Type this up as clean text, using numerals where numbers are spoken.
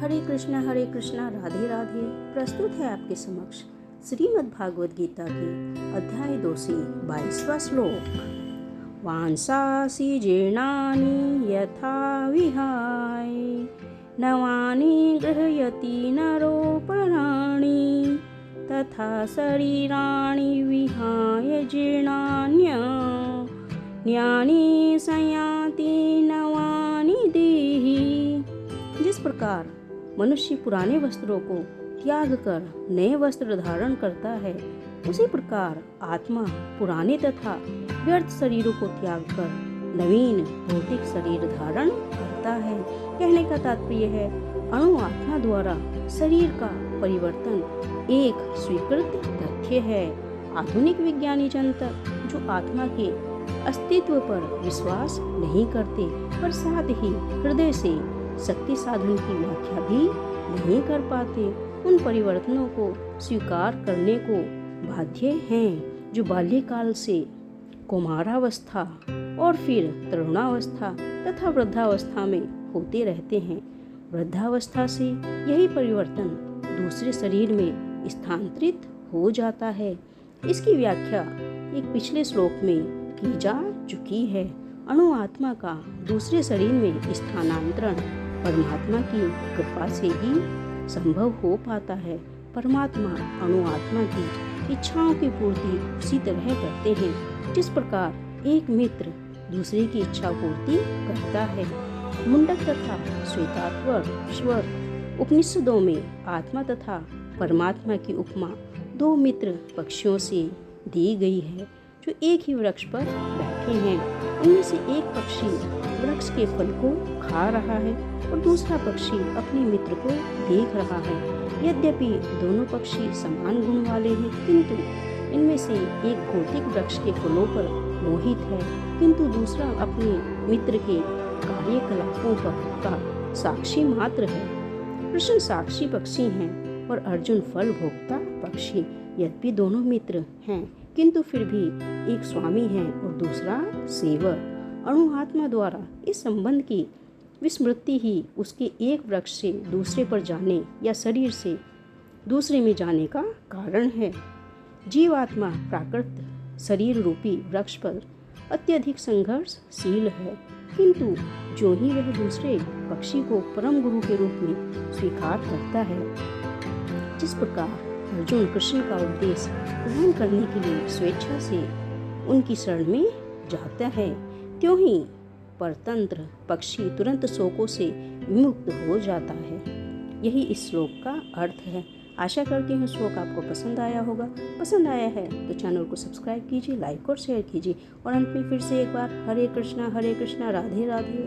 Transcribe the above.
हरे कृष्णा राधे राधे। प्रस्तुत है आपके समक्ष श्रीमद् भागवत गीता के अध्याय 2 से 22वां श्लोक। वांसासि जीर्णानि यथा विहाय नवानि गृह्यति नरोपराणि तथा शरीराणि विहाय जीर्णान्यानि संयाति नवानि देहि। जिस प्रकार मनुष्य पुराने वस्त्रों को त्याग कर नए वस्त्र धारण करता है, उसी प्रकार आत्मा पुराने तथा व्यर्थ शरीरों को त्याग कर नवीन भौतिक शरीर धारण करता है। कहने का तात्पर्य है, अणु आत्मा द्वारा शरीर का परिवर्तन एक स्वीकृत तथ्य है। आधुनिक विज्ञानी जनता जो आत्मा के अस्तित्व पर विश्वास नहीं करते, पर साथ ही हृदय से शक्ति साधन की व्याख्या भी नहीं कर पाते, उन परिवर्तनों को स्वीकार करने को बाध्य हैं, जो बाल्यकाल से कौमारावस्था और फिर तरुणावस्था तथा वृद्धावस्था में होते रहते हैं। वृद्धावस्था से यही परिवर्तन दूसरे शरीर में स्थानांतरित हो जाता है। इसकी व्याख्या एक पिछले श्लोक में की जा चुकी है। अणु आत्मा का दूसरे शरीर में स्थानांतरण परमात्मा की कृपा से ही संभव हो पाता है। परमात्मा अणु आत्मा की इच्छाओं की पूर्ति उसी तरह करते हैं जिस प्रकार एक मित्र दूसरे की इच्छा पूर्ति करता है। मुंडक तथा श्वेताश्वर स्वर उपनिषदों में आत्मा तथा परमात्मा की उपमा दो मित्र पक्षियों से दी गई है, जो एक ही वृक्ष पर बैठे हैं। उनमें से एक पक्षी वृक्ष के फल को खा रहा है और दूसरा पक्षी अपने मित्र को देख रहा है। यद्यपि दोनों पक्षी समान गुण वाले हैं, किंतु इनमें से एक भौतिक वृक्ष के फलों पर मोहित है, किंतु दूसरा अपने मित्र के कार्यकलापों का साक्षी मात्र है। कृष्ण साक्षी पक्षी हैं और अर्जुन फल भोक्ता पक्षी। यद्यपि दोनों मित्र हैं, किंतु फिर भी एक स्वामी है और दूसरा सेवक। अणु आत्मा द्वारा इस संबंध की विस्मृति ही उसके एक वृक्ष से दूसरे पर जाने या शरीर से दूसरे में जाने का कारण है। जीवात्मा प्राकृत शरीर रूपी वृक्ष पर अत्यधिक संघर्षशील है, किंतु जो ही वह दूसरे पक्षी को परम गुरु के रूप में स्वीकार करता है, जिस प्रकार अर्जुन कृष्ण का उपदेश ग्रहण करने के लिए स्वेच्छा से उनकी शरण में जाता है, त्यों ही परतंत्र पक्षी तुरंत शोकों से विमुक्त हो जाता है। यही इस श्लोक का अर्थ है। आशा करती हूँ श्लोक आपको पसंद आया होगा। पसंद आया है तो चैनल को सब्सक्राइब कीजिए, लाइक और शेयर कीजिए। और अंत में फिर से एक बार हरे कृष्णा राधे राधे।